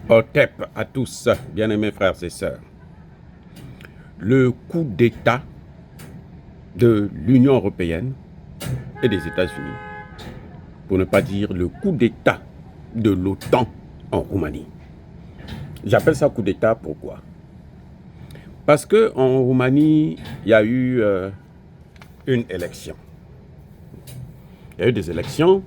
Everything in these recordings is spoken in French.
Otep à tous, bien-aimés frères et sœurs. Le coup d'État de l'Union européenne et des États-Unis, pour ne pas dire le coup d'État de l'OTAN en Roumanie. J'appelle ça coup d'État pourquoi? Parce qu'en Roumanie, il y a eu une élection. Il y a eu des élections.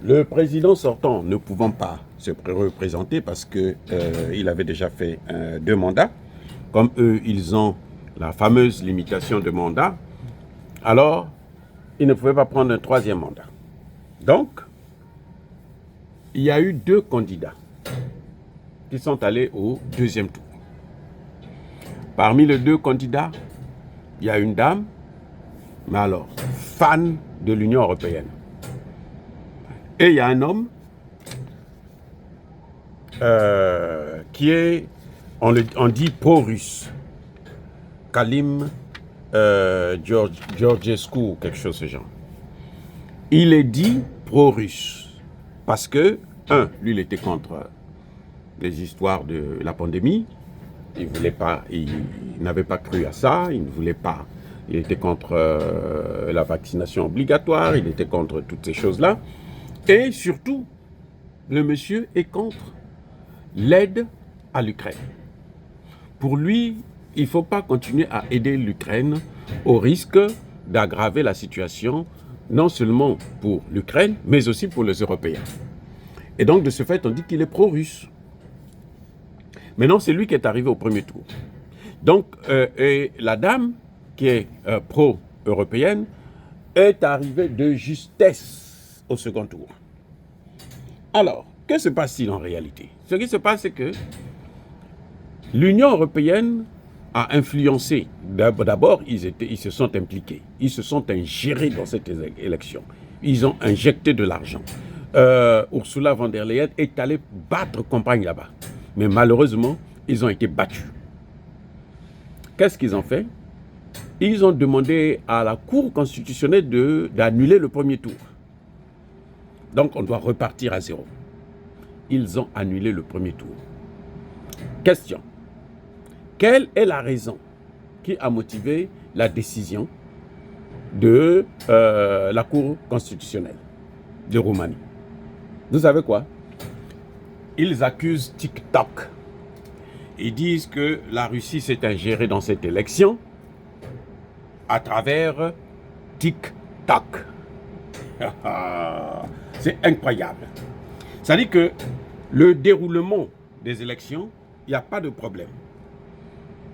Le président sortant ne pouvant pas se représenter parce qu'il avait déjà fait 2 mandats, comme eux, ils ont la fameuse limitation de mandat, alors il ne pouvait pas prendre un 3e mandat. Donc, il y a eu 2 candidats qui sont allés au 2e tour. Parmi les 2 candidats, il y a une dame, mais alors, fan de l'Union européenne. Et il y a un homme qui est, on dit pro-russe, Kalim Georgescu ou quelque chose de ce genre. Il est dit pro-russe parce que, lui il était contre les histoires de la pandémie, il n'avait pas cru à ça, il ne voulait pas, il était contre la vaccination obligatoire, il était contre toutes ces choses-là, et surtout, le monsieur est contre l'aide à l'Ukraine. Pour lui, il ne faut pas continuer à aider l'Ukraine au risque d'aggraver la situation, non seulement pour l'Ukraine, mais aussi pour les Européens. Et donc, de ce fait, on dit qu'il est pro-russe. Maintenant, c'est lui qui est arrivé au 1er tour. Donc, et la dame, qui est pro-européenne, est arrivée de justesse au 2e tour. Alors, que se passe-t-il en réalité? Ce qui se passe, c'est que l'Union européenne a influencé. D'abord, ils se sont impliqués. Ils se sont ingérés dans cette élection. Ils ont injecté de l'argent. Ursula von der Leyen est allée battre campagne là-bas. Mais malheureusement, ils ont été battus. Qu'est-ce qu'ils ont fait? Ils ont demandé à la Cour constitutionnelle d'annuler le 1er tour. Donc, on doit repartir à zéro. Ils ont annulé le 1er tour. Question. Quelle est la raison qui a motivé la décision de la Cour constitutionnelle de Roumanie? Vous savez quoi? Ils accusent TikTok. Ils disent que la Russie s'est ingérée dans cette élection à travers TikTok. C'est incroyable. Ça dit que le déroulement des élections, il n'y a pas de problème.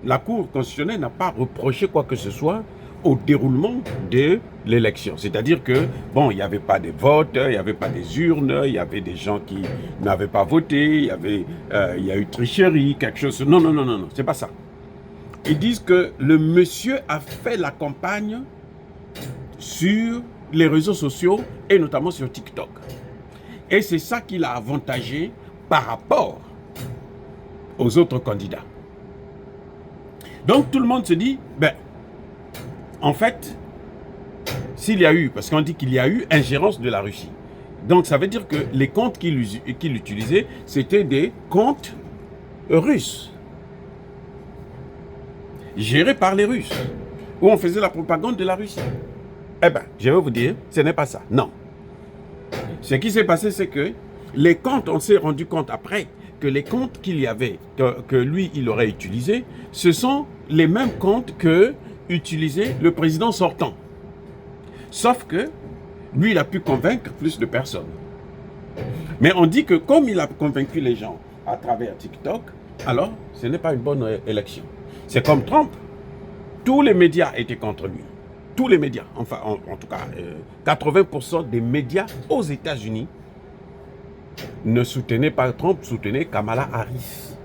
La Cour constitutionnelle n'a pas reproché quoi que ce soit au déroulement de l'élection. C'est-à-dire que, bon, il n'y avait pas de vote, il n'y avait pas des urnes, il y avait des gens qui n'avaient pas voté, il y a eu tricherie, quelque chose. Non, non, non, non, non, c'est pas ça. Ils disent que le monsieur a fait la campagne sur les réseaux sociaux et notamment sur TikTok. Et c'est ça qui l'a avantagé par rapport aux autres candidats. Donc tout le monde se dit, en fait, s'il y a eu, parce qu'on dit qu'il y a eu ingérence de la Russie, donc ça veut dire que les comptes qu'il utilisait, c'était des comptes russes, gérés par les Russes, où on faisait la propagande de la Russie. Eh bien, je vais vous dire, ce n'est pas ça, non. Ce qui s'est passé, c'est que les comptes, on s'est rendu compte après, que les comptes qu'il y avait, que lui, il aurait utilisés, ce sont les mêmes comptes que utilisait le président sortant. Sauf que lui, il a pu convaincre plus de personnes. Mais on dit que comme il a convaincu les gens à travers TikTok, alors ce n'est pas une bonne élection. C'est comme Trump. Tous les médias étaient contre lui. Tous les médias, enfin en tout cas 80% des médias aux États-Unis ne soutenaient pas Trump, soutenaient Kamala Harris.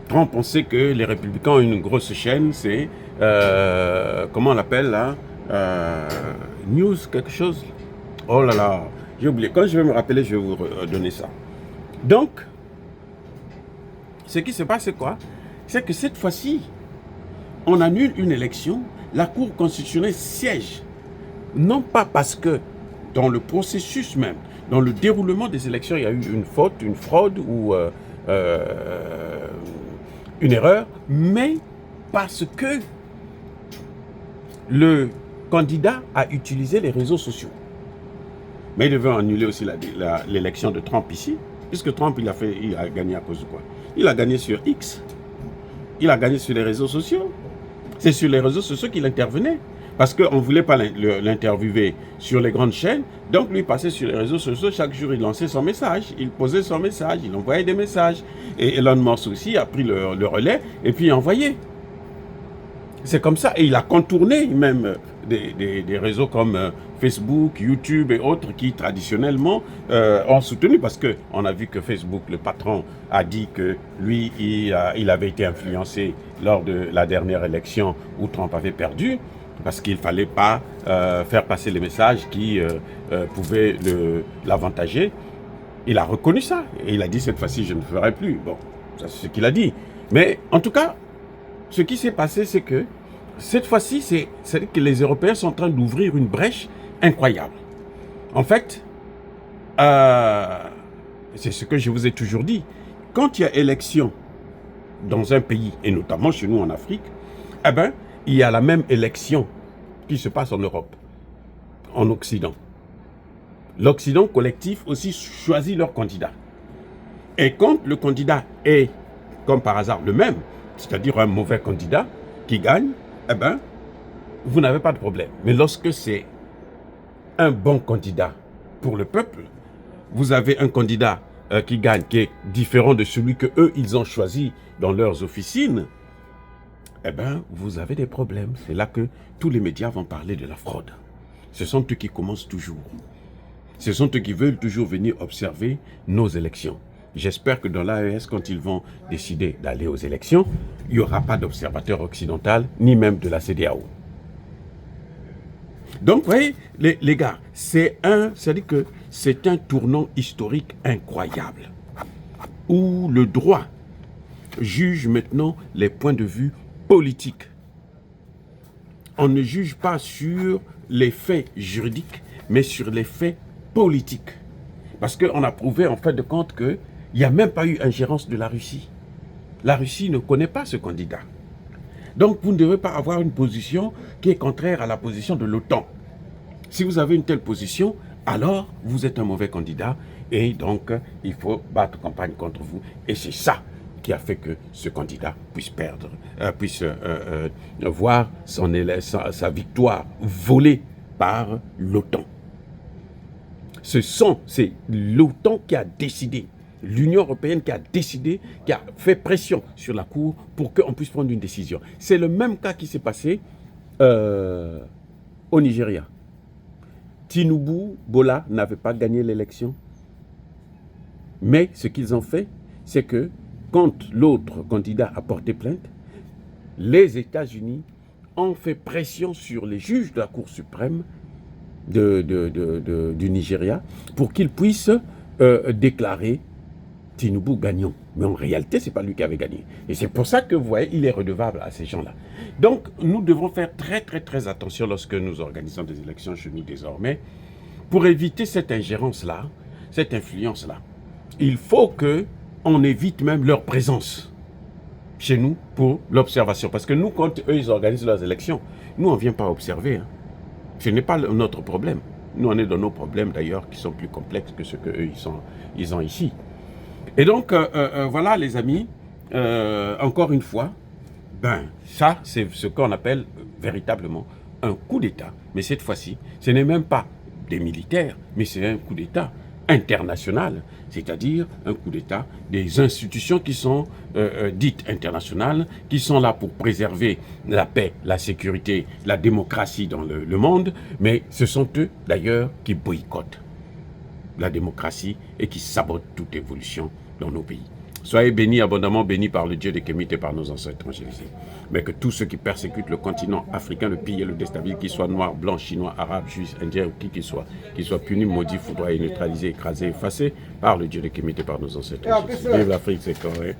Trump, on sait que les républicains ont une grosse chaîne, c'est, comment on l'appelle là, News quelque chose. Oh là là, j'ai oublié. Quand je vais me rappeler, je vais vous donner ça. Donc, ce qui se passe, c'est quoi? C'est que cette fois-ci, on annule une élection, la Cour constitutionnelle siège. Non pas parce que, dans le processus même, dans le déroulement des élections, il y a eu une faute, une fraude ou une erreur, mais parce que le candidat a utilisé les réseaux sociaux. Mais il devait annuler aussi l'élection de Trump ici, puisque Trump, il a gagné à cause de quoi? Il a gagné sur X. Il a gagné sur les réseaux sociaux. C'est sur les réseaux sociaux qu'il intervenait. Parce qu'on ne voulait pas l'interviewer sur les grandes chaînes. Donc, lui passait sur les réseaux sociaux. Chaque jour, il lançait son message. Il posait son message. Il envoyait des messages. Et Elon Musk aussi a pris le relais et puis envoyé. C'est comme ça. Et il a contourné même des réseaux comme Facebook, YouTube et autres qui traditionnellement ont soutenu. Parce qu'on a vu que Facebook, le patron, a dit que lui, il avait été influencé lors de la dernière élection où Trump avait perdu. Parce qu'il ne fallait pas faire passer les messages qui pouvaient l'avantager. Il a reconnu ça. Et il a dit, cette fois-ci, je ne ferai plus. Bon, ça c'est ce qu'il a dit. Mais en tout cas, ce qui s'est passé, c'est que cette fois-ci, c'est que les Européens sont en train d'ouvrir une brèche incroyable. En fait, c'est ce que je vous ai toujours dit. Quand il y a élection dans un pays, et notamment chez nous en Afrique, eh ben, il y a la même élection qui se passe en Europe, en Occident. L'Occident collectif aussi choisit leur candidat. Et quand le candidat est, comme par hasard, le même, c'est-à-dire un mauvais candidat qui gagne, eh ben, vous n'avez pas de problème. Mais lorsque c'est un bon candidat pour le peuple, vous avez un candidat qui gagne, qui est différent de celui que eux ils ont choisi dans leurs officines, eh bien, vous avez des problèmes. C'est là que tous les médias vont parler de la fraude. Ce sont eux qui commencent toujours. Ce sont eux qui veulent toujours venir observer nos élections. J'espère que dans l'AES, quand ils vont décider d'aller aux élections, il n'y aura pas d'observateur occidental, ni même de la CEDEAO. Donc, vous voyez, les gars, c'est-à-dire que c'est un tournant historique incroyable, où le droit juge maintenant les points de vue politiques. On ne juge pas sur les faits juridiques, mais sur les faits politiques. Parce qu'on a prouvé en fin de compte qu'il n'y a même pas eu ingérence de la Russie. La Russie ne connaît pas ce candidat. Donc vous ne devez pas avoir une position qui est contraire à la position de l'OTAN. Si vous avez une telle position, alors vous êtes un mauvais candidat et donc il faut battre campagne contre vous. Et c'est ça qui a fait que ce candidat puisse voir sa victoire volée par l'OTAN. C'est l'OTAN qui a décidé, l'Union européenne qui a décidé, qui a fait pression sur la Cour pour qu'on puisse prendre une décision. C'est le même cas qui s'est passé au Nigeria. Tinubu, Bola n'avait pas gagné l'élection. Mais ce qu'ils ont fait, c'est que quand l'autre candidat a porté plainte, les États-Unis ont fait pression sur les juges de la Cour suprême du Nigeria pour qu'ils puissent déclarer Tinubu gagnant. Mais en réalité, ce n'est pas lui qui avait gagné. Et c'est pour ça que, vous voyez, il est redevable à ces gens-là. Donc, nous devons faire très, très, très attention lorsque nous organisons des élections chez nous désormais, pour éviter cette ingérence-là, cette influence-là. Il faut qu'on évite même leur présence chez nous pour l'observation. Parce que nous, quand eux, ils organisent leurs élections, nous, on ne vient pas observer. Hein. Ce n'est pas notre problème. Nous, on est dans nos problèmes, d'ailleurs, qui sont plus complexes que ce qu'eux, ils ont ici. Et donc, voilà, les amis, encore une fois, ça, c'est ce qu'on appelle véritablement un coup d'État. Mais cette fois-ci, ce n'est même pas des militaires, mais c'est un coup d'État international, c'est-à-dire un coup d'État des institutions qui sont dites internationales, qui sont là pour préserver la paix, la sécurité, la démocratie dans le monde, mais ce sont eux, d'ailleurs, qui boycottent la démocratie et qui sabotent toute évolution dans nos pays. Soyez bénis, abondamment bénis par le Dieu des Kémites et par nos ancêtres évangélisés. Mais que tous ceux qui persécutent le continent africain, le pillent et le déstabilisent, qu'ils soient noirs, blancs, chinois, arabes, juifs, indiens ou qui qu'ils soient punis, maudits, foudroyés, neutralisés, écrasés, effacés par le Dieu des Kémites et par nos ancêtres évangélisés. Vive l'Afrique, c'est correct.